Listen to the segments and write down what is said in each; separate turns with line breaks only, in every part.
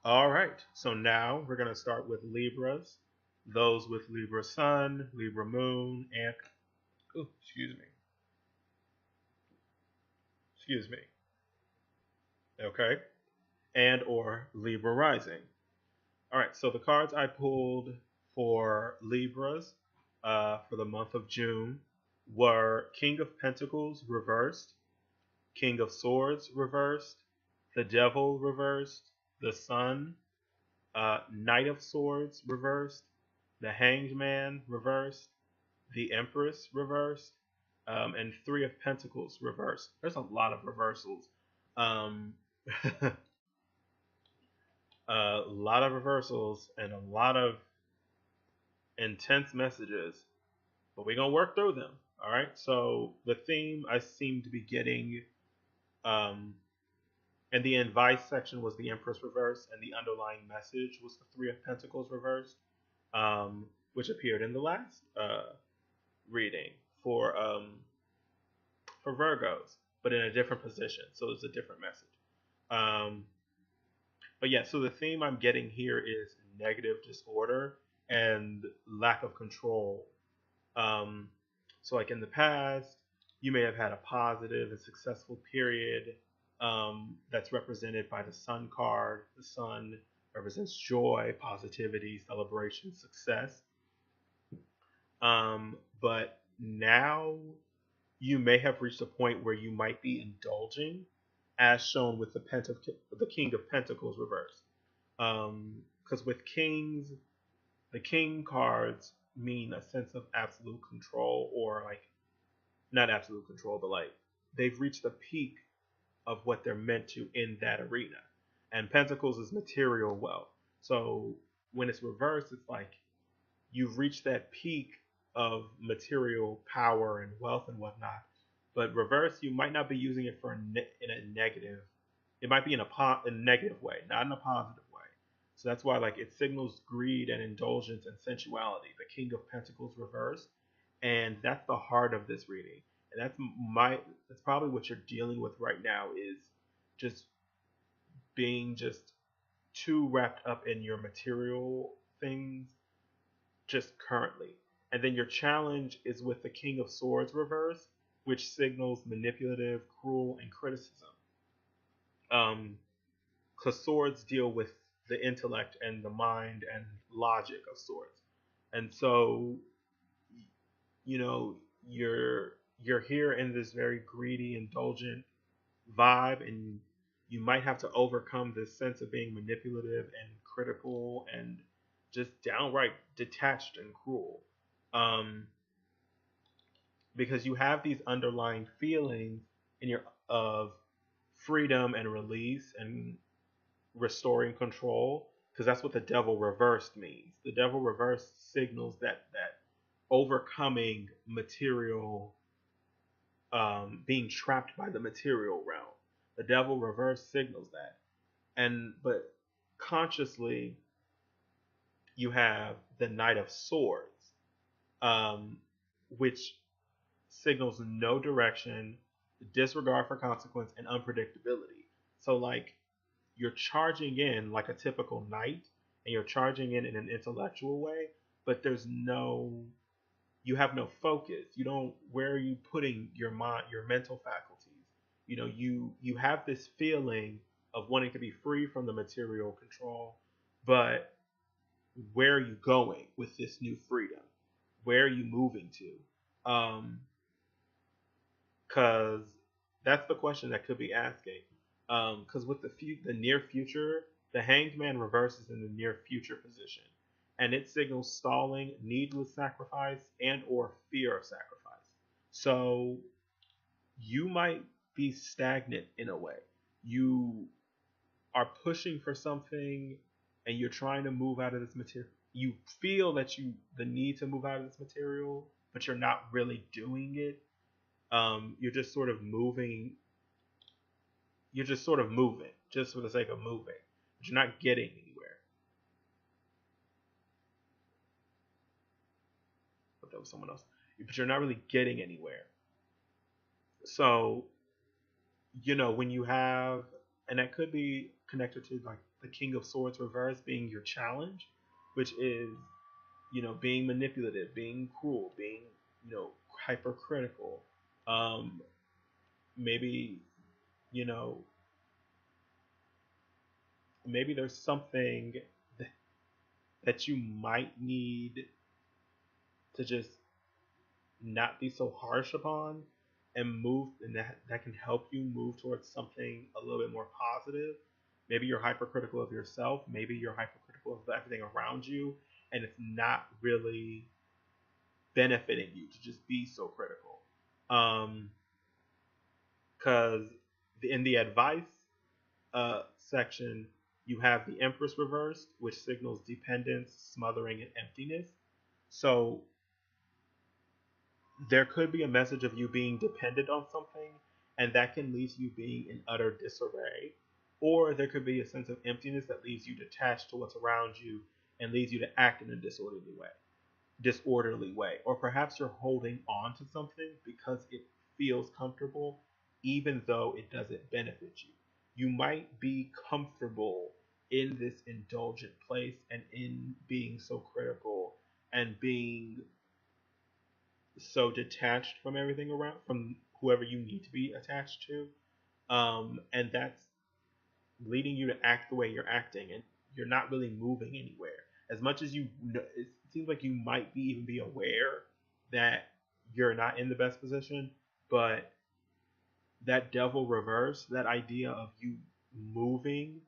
All right, so now we're going to start with Libras. Those with Libra Sun, Libra Moon, and oh, excuse me, okay, and or Libra Rising. All right, so the cards I pulled for Libras for the month of June were King of Pentacles reversed, King of Swords reversed, the Devil reversed, the Sun, Knight of Swords reversed, the Hanged Man reversed, the Empress reversed, and Three of Pentacles reversed. There's a lot of reversals. Um, a lot of reversals and a lot of intense messages, but we're gonna work through them. All right. So the theme I seem to be getting, um, in the advice section was the Empress reverse, and the underlying message was the Three of Pentacles reversed, which appeared in the last reading for Virgos, but in a different position. So it's a different message. Um, but yeah, so the theme I'm getting here is negative disorder and lack of control. Um, so, like in the past, you may have had a positive and successful period that's represented by the Sun card. The Sun represents joy, positivity, celebration, success. But now you may have reached a point where you might be indulging, as shown with the King of Pentacles reversed. Because with kings, the king cards mean a sense of absolute control, or like not absolute control, but like they've reached the peak of what they're meant to in that arena. And Pentacles is material wealth. So when it's reversed, it's like you've reached that peak of material power and wealth and whatnot. But reverse, you might not be using it in a negative. It might be in a negative way, not in a positive way. So that's why like it signals greed and indulgence and sensuality. The King of Pentacles reversed, and that's the heart of this reading. And that's probably what you're dealing with right now, is just being just too wrapped up in your material things just currently. And then your challenge is with the King of Swords reverse, which signals manipulative, cruel, and criticism. Because swords deal with the intellect and the mind and logic of swords. And so, you know, you're here in this very greedy, indulgent vibe, and you might have to overcome this sense of being manipulative and critical and just downright detached and cruel. Um, because you have these underlying feelings in your of freedom and release and restoring control, because that's what the devil reversed means. The devil reversed signals that overcoming material, being trapped by the material realm. The devil reversed signals that, but consciously you have the Knight of Swords, which signals no direction, disregard for consequence, and unpredictability. So like you're charging in like a typical knight, and you're charging in an intellectual way, but you have no focus. You don't Where are you putting your mind, your mental faculties? You have this feeling of wanting to be free from the material control, but where are you going with this new freedom? Where are you moving to? Because that's the question that could be asking. Because with the near future, the Hanged Man reverses in the near future position, and it signals stalling, needless sacrifice, and or fear of sacrifice. So you might be stagnant in a way. You are pushing for something, and you're trying to move out of this material. You feel that the need to move out of this material, but you're not really doing it. You're just sort of moving. You're just sort of moving, just for the sake of moving, but you're not getting anywhere. But that was someone else. But you're not really getting anywhere. So, when you have, and that could be connected to like the King of Swords reverse being your challenge, which is, being manipulative, being cruel, being, hypercritical. Um, maybe, you know, maybe there's something that you might need to just not be so harsh upon and move, and that can help you move towards something a little bit more positive. Maybe you're hypercritical of yourself, maybe you're hypercritical of everything around you, and it's not really benefiting you to just be so critical. Because in the advice section, you have the Empress reversed, which signals dependence, smothering, and emptiness. So there could be a message of you being dependent on something, and that can leave you being in utter disarray. Or there could be a sense of emptiness that leaves you detached to what's around you and leads you to act in a disorderly way. Or perhaps you're holding on to something because it feels comfortable, even though it doesn't benefit you. You might be comfortable in this indulgent place and in being so critical and being so detached from everything around, from whoever you need to be attached to, and that's leading you to act the way you're acting, and you're not really moving anywhere. As much as it seems like you might even be aware that you're not in the best position, but that devil reverse, that idea of you moving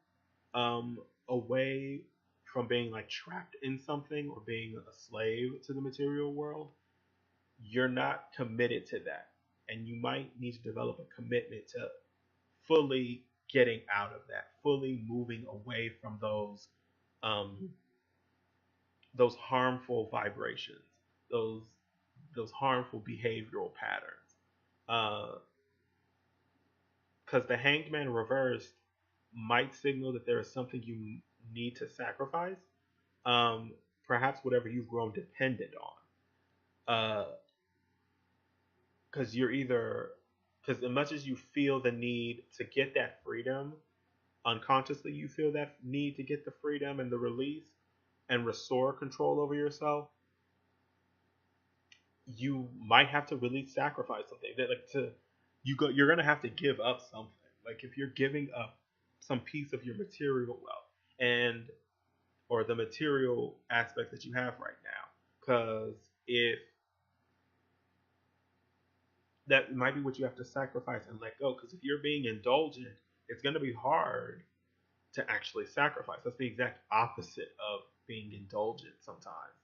away from being like trapped in something or being a slave to the material world, you're not committed to that. And you might need to develop a commitment to fully getting out of that, fully moving away from those harmful vibrations, those harmful behavioral patterns. Because the Hanged Man reversed might signal that there is something you need to sacrifice, perhaps whatever you've grown dependent on. Because because as much as you feel the need to get that freedom, unconsciously you feel that need to get the freedom and the release and restore control over yourself, you might have to really sacrifice something. You're gonna have to give up something. Like if you're giving up some piece of your material wealth or the material aspect that you have right now, because if that might be what you have to sacrifice and let go. Because if you're being indulgent, it's going to be hard to actually sacrifice. That's the exact opposite of being indulgent sometimes.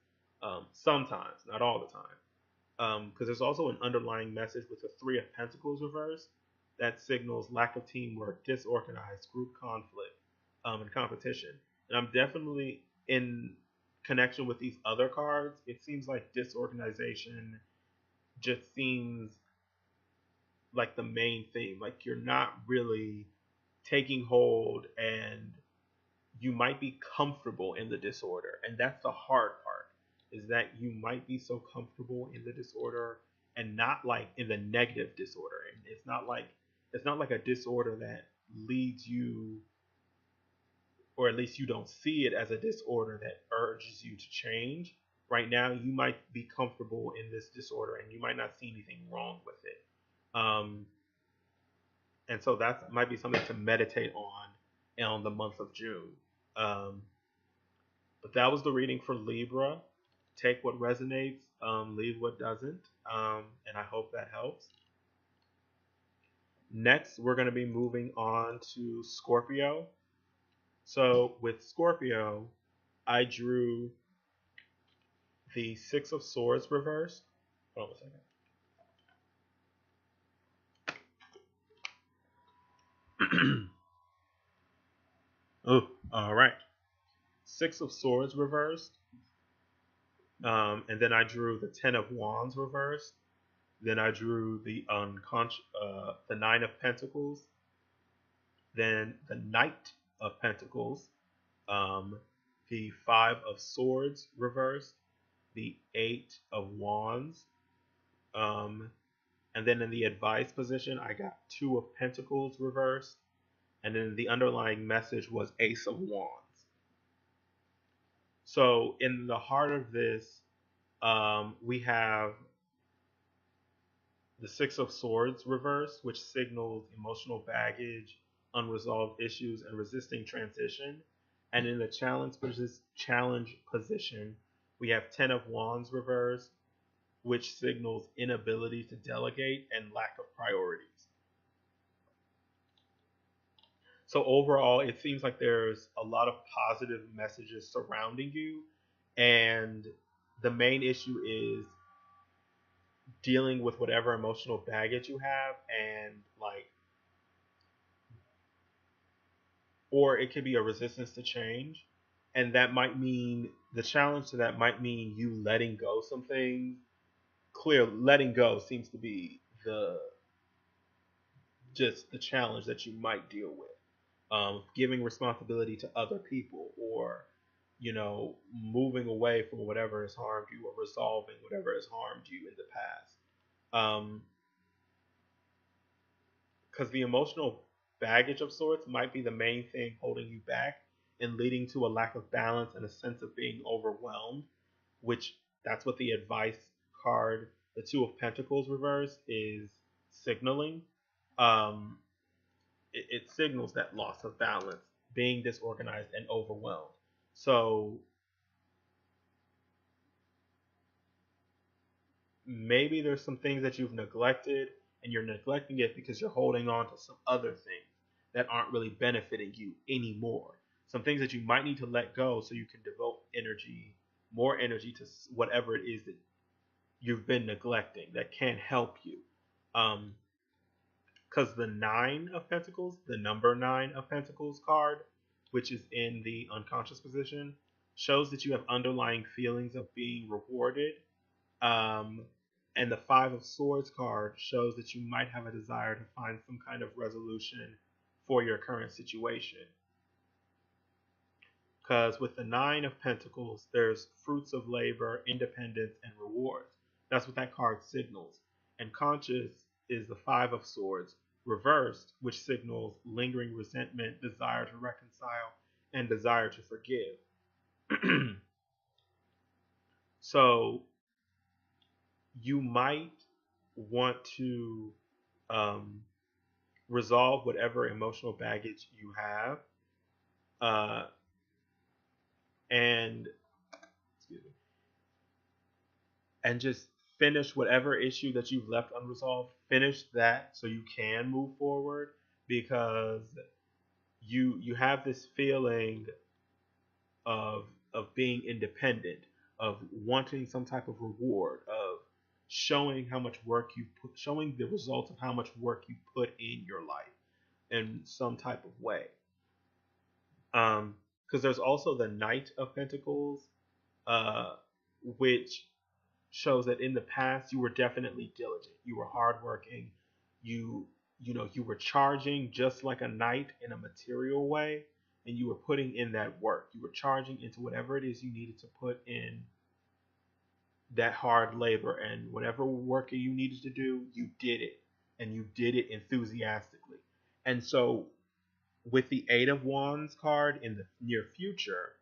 Sometimes, not all the time. Because there's also an underlying message with the Three of Pentacles reversed that signals lack of teamwork, disorganized, group conflict, and competition. And I'm definitely in connection with these other cards. It seems like disorganization just seems like the main theme. Like you're not really taking hold, and you might be comfortable in the disorder. And that's the hard part, is that you might be so comfortable in the disorder and not like in the negative disorder. And it's not like a disorder that leads you, or at least you don't see it as a disorder that urges you to change. Right now, you might be comfortable in this disorder and you might not see anything wrong with it. And so that might be something to meditate on the month of June. But that was the reading for Libra. Take what resonates, leave what doesn't, and I hope that helps. Next, we're going to be moving on to Scorpio. So with Scorpio, I drew the Six of Swords reversed. Hold on a second. Oh, all right. Six of Swords reversed. And then I drew the Ten of Wands reversed. Then I drew the Nine of Pentacles. Then the Knight of Pentacles. The Five of Swords reversed. The Eight of Wands. And then in the advice position, I got Two of Pentacles reversed. And then the underlying message was Ace of Wands. So in the heart of this, we have the Six of Swords reversed, which signals emotional baggage, unresolved issues, and resisting transition. And in the challenge position, we have Ten of Wands reversed, which signals inability to delegate and lack of priorities. So overall, it seems like there's a lot of positive messages surrounding you, and the main issue is dealing with whatever emotional baggage you have, and like, or it could be a resistance to change, and that might mean the challenge to that might mean you letting go some things. Clear letting go seems to be the challenge that you might deal with. Giving responsibility to other people, or moving away from whatever has harmed you, or resolving whatever has harmed you in the past. Because the emotional baggage of sorts might be the main thing holding you back and leading to a lack of balance and a sense of being overwhelmed, which that's what the advice card, the Two of Pentacles reverse, is signaling. Um, it signals that loss of balance, being disorganized and overwhelmed. So maybe there's some things that you've neglected, and you're neglecting it because you're holding on to some other things that aren't really benefiting you anymore. Some things that you might need to let go so you can devote more energy to whatever it is that you've been neglecting that can help you. Because the Nine of Pentacles, the number 9 of Pentacles card, which is in the unconscious position, shows that you have underlying feelings of being rewarded. And the Five of Swords card shows that you might have a desire to find some kind of resolution for your current situation. Because with the Nine of Pentacles, there's fruits of labor, independence, and rewards. That's what that card signals. And conscious is the Five of Swords reversed, which signals lingering resentment, desire to reconcile, and desire to forgive. So you might want to resolve whatever emotional baggage you have, and just finish whatever issue that you've left unresolved. Finish that so you can move forward, because you have this feeling of being independent, of wanting some type of reward, of showing how much work you put, showing the results of how much work you put in your life in some type of way. Because there's also the Knight of Pentacles, which shows that in the past you were definitely diligent, you were hardworking, you were charging just like a knight in a material way, and you were putting in that work. You were charging into whatever it is you needed to put in that hard labor, and whatever work you needed to do, you did it, and you did it enthusiastically. And so with the Eight of Wands card in the near future,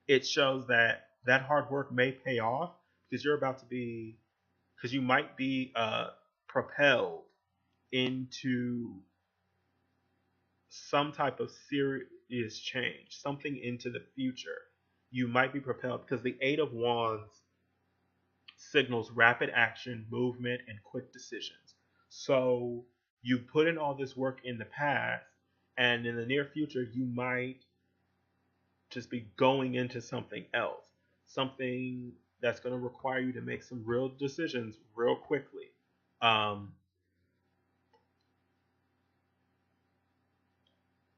it shows that that hard work may pay off, because you might be propelled into some type of serious change, something into the future. You might be propelled because the Eight of Wands signals rapid action, movement, and quick decisions. So you put in all this work in the past, and in the near future, you might just be going into something else, something that's going to require you to make some real decisions real quickly.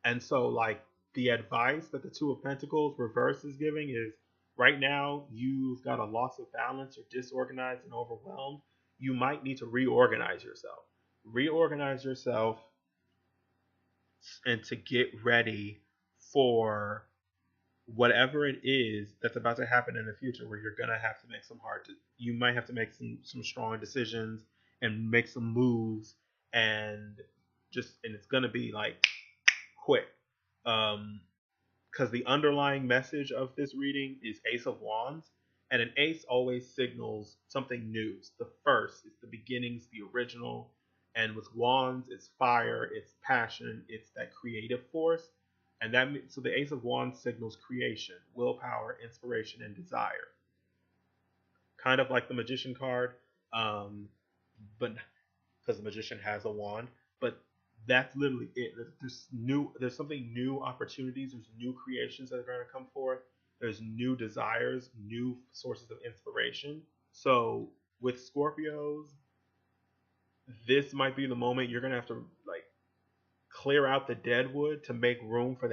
And so, like, the advice that the Two of Pentacles reverse is giving is, right now you've got a loss of balance, you're disorganized and overwhelmed. You might need to reorganize yourself. Reorganize yourself, and to get ready for whatever it is that's about to happen in the future, where you're gonna have to make you might have to make some strong decisions and make some moves, and it's gonna be like quick. Because the underlying message of this reading is Ace of Wands, and an ace always signals something new. It's the first, it's the beginnings, the original. And with wands, it's fire, it's passion, it's that creative force. And so the Ace of Wands signals creation, willpower, inspiration, and desire. Kind of like the Magician card, but because the Magician has a wand, but that's literally it. There's something new, opportunities. There's new creations that are going to come forth. There's new desires, new sources of inspiration. So with Scorpios, this might be the moment you're going to have to like clear out the dead wood to make room for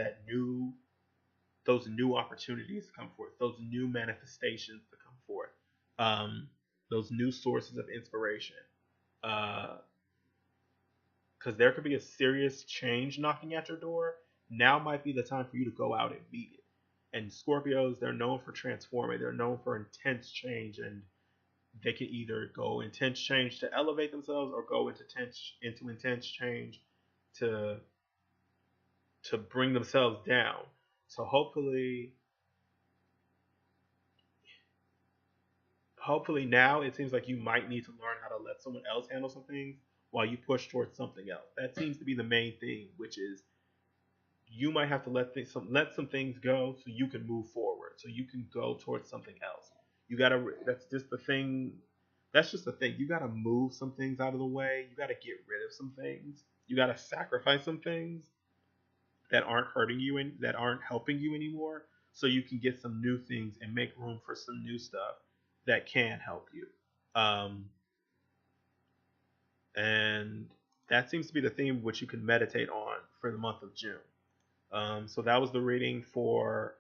those new opportunities to come forth, those new manifestations to come forth, those new sources of inspiration. Because there could be a serious change knocking at your door. Now might be the time for you to go out and meet it. And Scorpios, they're known for transforming. They're known for intense change, and they can either go intense change to elevate themselves, or go into intense change to bring themselves down. So hopefully now it seems like you might need to learn how to let someone else handle some things while you push towards something else. That seems to be the main thing, which is you might have to let some things go so you can move forward, so you can go towards something else. That's just the thing. That's just the thing. You gotta move some things out of the way. You gotta get rid of some things. You gotta sacrifice some things that aren't hurting you and that aren't helping you anymore, so you can get some new things and make room for some new stuff that can help you. And that seems to be the theme which you can meditate on for the month of June. So that was the reading for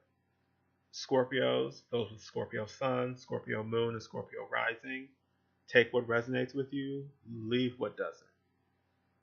Scorpios, those with Scorpio Sun, Scorpio Moon, and Scorpio Rising. Take what resonates with you, leave what doesn't.